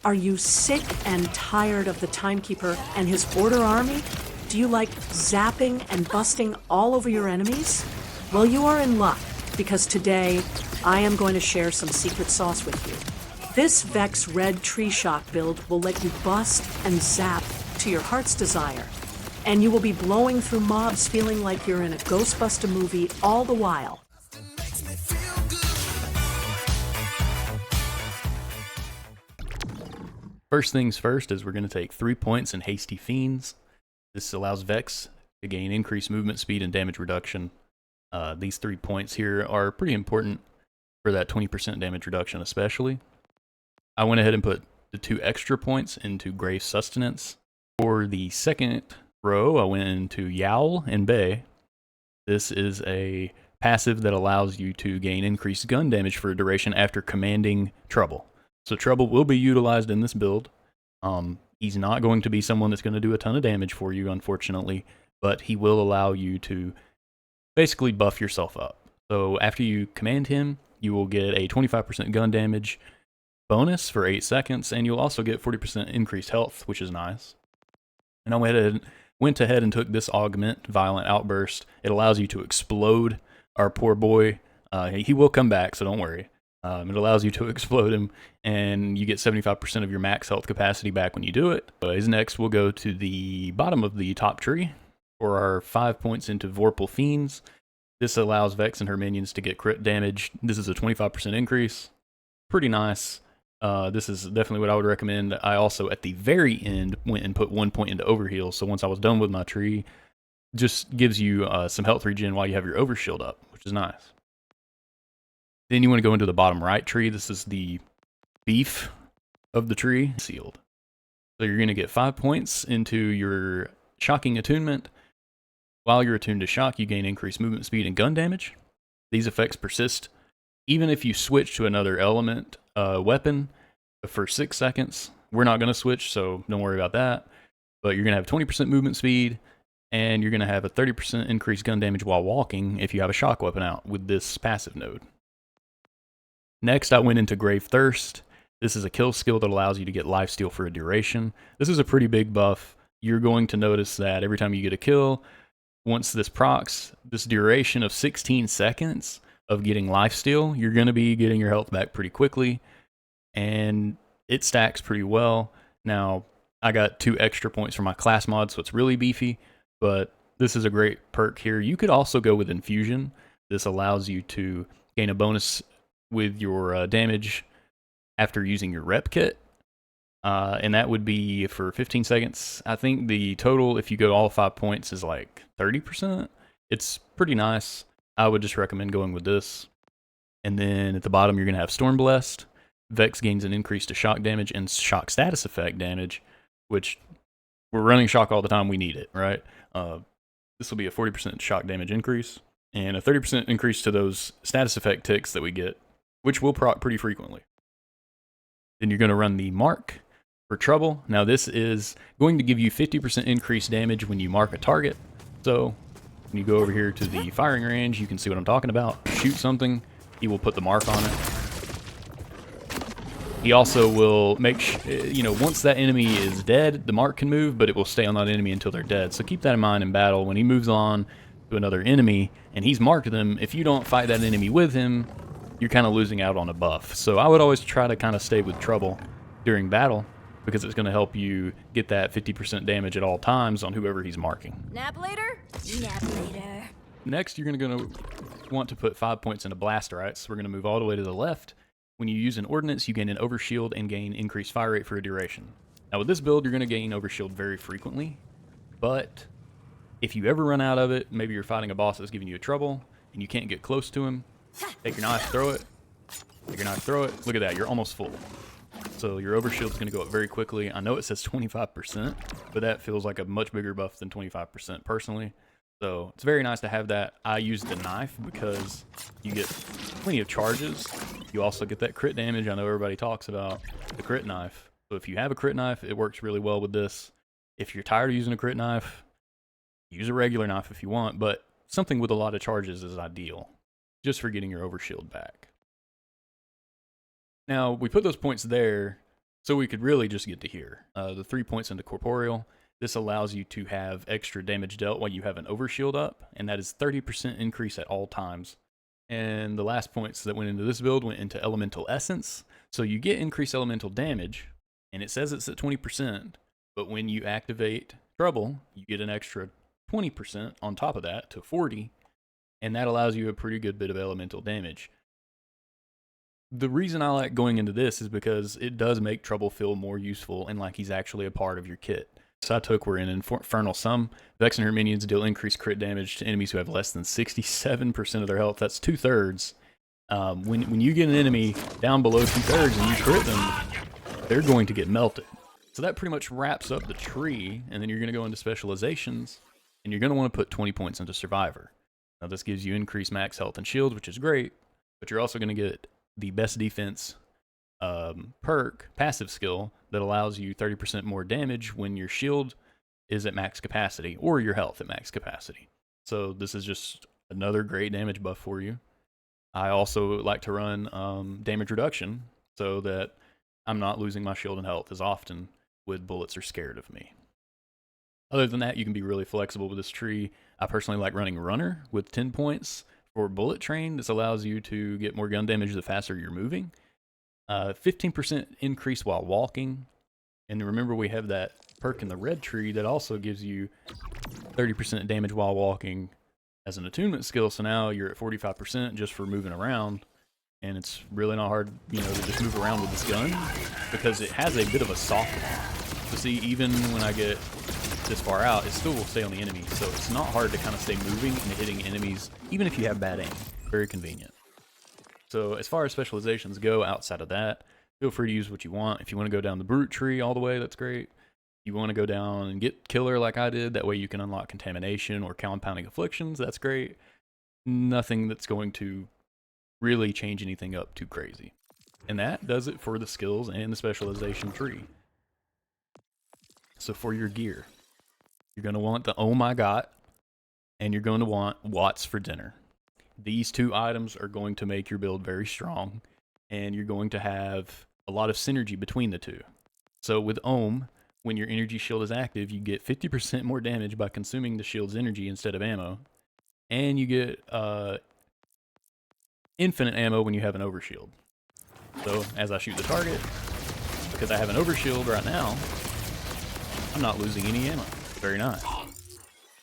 Are you sick and tired of the Timekeeper and his Border Army? Do you like zapping and busting all over your enemies? Well, you are in luck, because today I am going to share some secret sauce with you. This Vex Red Tree Shock build will let you bust and zap to your heart's desire, and you will be blowing through mobs feeling like you're in a Ghostbuster movie all the while. First things first is we're going to take 3 points in Hasty Fiends. This allows Vex to gain increased movement speed and damage reduction. These 3 points here are pretty important for that 20% damage reduction especially. I went ahead and put the 2 extra points into Grave Sustenance. For the second row, I went into Yowl and Bay. This is a passive that allows you to gain increased gun damage for a duration after commanding Trouble. So Trouble will be utilized in this build. He's not going to be someone that's going to do a ton of damage for you, unfortunately, but he will allow you to basically buff yourself up. So after you command him, you will get a 25% gun damage bonus for 8 seconds, and you'll also get 40% increased health, which is nice. And I went ahead and took this Augment Violent Outburst. It allows you to explode our poor boy. He will come back, so don't worry. It allows you to explode him, and you get 75% of your max health capacity back when you do it. Next, we'll go to the bottom of the top tree for our 5 points into Vorpal Fiends. This allows Vex and her minions to get crit damage. This is a 25% increase. Pretty nice. This is definitely what I would recommend. I also, at the very end, went and put 1 point into Overheal. So once I was done with my tree, just gives you some health regen while you have your Overshield up, which is nice. Then you want to go into the bottom right tree. This is the beef of the tree, sealed. So you're going to get 5 points into your Shocking Attunement. While you're attuned to shock, you gain increased movement speed and gun damage. These effects persist even if you switch to another element weapon for 6 seconds. We're not going to switch, so don't worry about that. But you're going to have 20% movement speed, and you're going to have a 30% increased gun damage while walking if you have a shock weapon out with this passive node. Next, I went into Grave Thirst. This is a kill skill that allows you to get lifesteal for a duration. This is a pretty big buff. You're going to notice that every time you get a kill, once this procs, this duration of 16 seconds of getting lifesteal, you're going to be getting your health back pretty quickly, and it stacks pretty well. Now, I got 2 extra points for my class mod, so it's really beefy, but this is a great perk here. You could also go with Infusion. This allows you to gain a bonus with your damage after using your rep kit, and that would be for 15 seconds. I think the total, if you go all 5 points, is like 30%. It's pretty nice. I would just recommend going with this. And then at the bottom, you're going to have Storm Blessed. Vex gains an increase to shock damage and shock status effect damage, which we're running shock all the time. We need it, right? This will be a 40% shock damage increase and a 30% increase to those status effect ticks that we get, which will proc pretty frequently. Then you're going to run the Mark for Trouble. Now this is going to give you 50% increased damage when you mark a target. So when you go over here to the firing range, you can see what I'm talking about. Shoot something, he will put the mark on it. He also will make, once that enemy is dead, the mark can move, but it will stay on that enemy until they're dead. So keep that in mind in battle. When he moves on to another enemy and he's marked them, if you don't fight that enemy with him, you're kind of losing out on a buff. So I would always try to kind of stay with Trouble during battle, because it's going to help you get that 50% damage at all times on whoever he's marking. Nap later? Nap later. Next, you're going to want to put 5 points into Blasterites. We're going to move all the way to the left. When you use an Ordnance, you gain an Overshield and gain increased fire rate for a duration. Now with this build, you're going to gain Overshield very frequently, but if you ever run out of it, maybe you're fighting a boss that's giving you trouble, and you can't get close to him, take your knife, throw it. Take your knife, throw it. Look at that, you're almost full. So your Overshield is going to go up very quickly. I know it says 25%, but that feels like a much bigger buff than 25% personally. So it's very nice to have that. I use the knife because you get plenty of charges. You also get that crit damage. I know everybody talks about the crit knife. So if you have a crit knife, it works really well with this. If you're tired of using a crit knife, use a regular knife if you want, but something with a lot of charges is ideal, just for getting your Overshield back. Now, we put those points there So we could really just get to here. The 3 points into corporeal. This allows you to have extra damage dealt while you have an overshield up, and that is 30% increase at all times. And the last points that went into this build went into elemental essence. So you get increased elemental damage, and it says it's at 20%, but when you activate trouble, you get an extra 20% on top of that to 40, and that allows you a pretty good bit of elemental damage. The reason I like going into this is because it does make trouble feel more useful and like he's actually a part of your kit. So I took we're in Infernal Sum. Vex and her minions deal increased crit damage to enemies who have less than 67% of their health. That's 2/3. When you get an enemy down below 2/3 and you crit them, they're going to get melted. So that pretty much wraps up the tree, and then you're going to go into specializations, and you're going to want to put 20 points into Survivor. Now this gives you increased max health and shield, which is great, but you're also going to get the best defense perk, passive skill, that allows you 30% more damage when your shield is at max capacity, or your health at max capacity. So this is just another great damage buff for you. I also like to run damage reduction, so that I'm not losing my shield and health as often when bullets are scared of me. Other than that, you can be really flexible with this tree. I personally like running Runner with 10 points. For Bullet Train, this allows you to get more gun damage the faster you're moving. 15% increase while walking. And remember, we have that perk in the red tree that also gives you 30% damage while walking as an attunement skill. So now you're at 45% just for moving around. And it's really not hard, to just move around with this gun, because it has a bit of a soft lock. So see, even when I get this far out, it still will stay on the enemy. So it's not hard to kind of stay moving and hitting enemies, even if you have bad aim. Very convenient. So as far as specializations go, outside of that, feel free to use what you want. If you want to go down the brute tree all the way, that's great. If you want to go down and get killer like I did, that way you can unlock contamination or compounding afflictions, that's great. Nothing that's going to really change anything up too crazy. And that does it for the skills and the specialization tree. So for your gear, you're going to want the Oh My God, and you're going to want Watts for dinner. These two items are going to make your build very strong, and you're going to have a lot of synergy between the two. So with Ohm, when your energy shield is active, you get 50% more damage by consuming the shield's energy instead of ammo, and you get infinite ammo when you have an overshield. So as I shoot the target, because I have an overshield right now, I'm not losing any ammo. Very nice.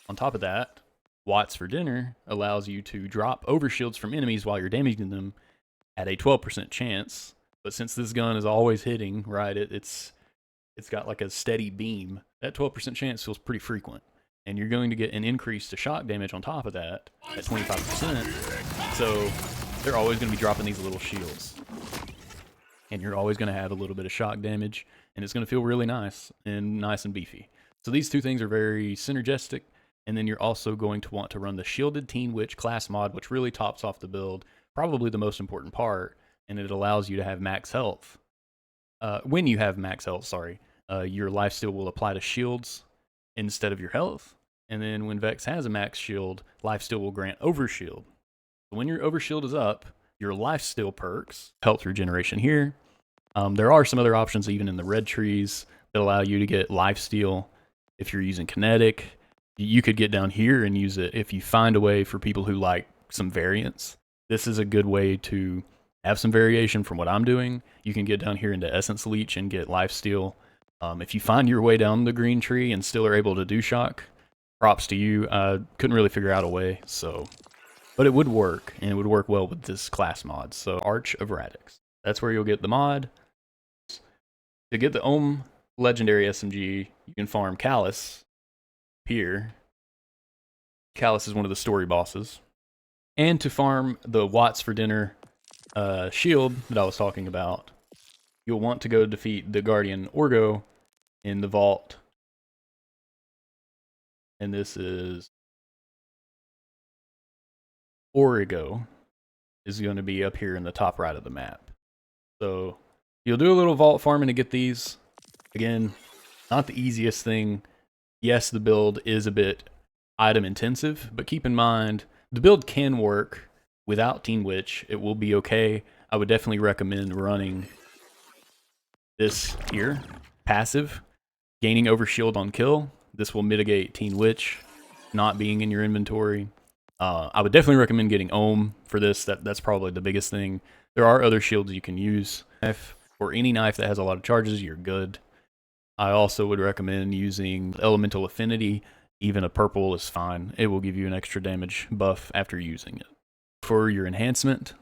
On top of that, Watts for dinner allows you to drop overshields from enemies while you're damaging them at a 12% chance. But since this gun is always hitting, right, it's got like a steady beam, that 12% chance feels pretty frequent. And you're going to get an increase to shock damage on top of that at 25%. So they're always going to be dropping these little shields. And you're always going to have a little bit of shock damage, and it's going to feel really nice and beefy. So these two things are very synergistic. And then you're also going to want to run the Shielded Teen Witch class mod, which really tops off the build, probably the most important part, and it allows you to have max health. When you have max health, your lifesteal will apply to shields instead of your health. And then when Vex has a max shield, lifesteal will grant overshield. So when your overshield is up, your lifesteal perks, health regeneration here. There are some other options even in the red trees that allow you to get lifesteal if you're using kinetic. You could get down here and use it if you find a way for people who like some variance. This is a good way to have some variation from what I'm doing. You can get down here into Essence Leech and get lifesteal. If you find your way down the green tree and still are able to do shock, props to you. I couldn't really figure out a way, but it would work, and it would work well with this class mod. So Arch of Radix, that's where you'll get the mod. To get the Ohm Legendary SMG, you can farm Callus here. Callus is one of the story bosses. And to farm the Watts for dinner shield that I was talking about, you'll want to go defeat the Guardian Orgo in the vault. And this is Origo, is going to be up here in the top right of the map. So you'll do a little vault farming to get these. Again, not the easiest thing. Yes, the build is a bit item intensive, but keep in mind, the build can work without Teen Witch. It will be okay. I would definitely recommend running This here, passive, gaining overshield on kill. This will mitigate Teen Witch not being in your inventory. I would definitely recommend getting Ohm for this. That's probably the biggest thing. There are other shields you can use. For any knife that has a lot of charges, you're good. I also would recommend using Elemental Affinity. Even a purple is fine. It will give you an extra damage buff after using it. For your enhancement,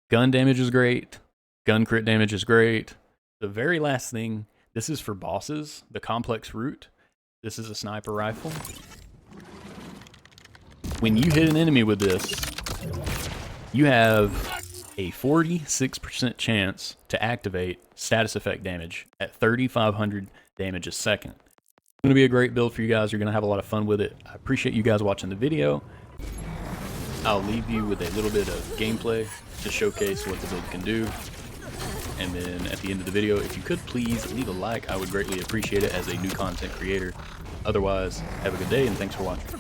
gun damage is great. Gun crit damage is great. The very last thing, this is for bosses, the Complex Root. This is a sniper rifle. When you hit an enemy with this, you have a 46% chance to activate status effect damage at 3,500 damage a second. It's going to be a great build for you guys. You're going to have a lot of fun with it. I appreciate you guys watching the video. I'll leave you with a little bit of gameplay to showcase what the build can do. And then at the end of the video, if you could please leave a like, I would greatly appreciate it as a new content creator. Otherwise, have a good day and thanks for watching.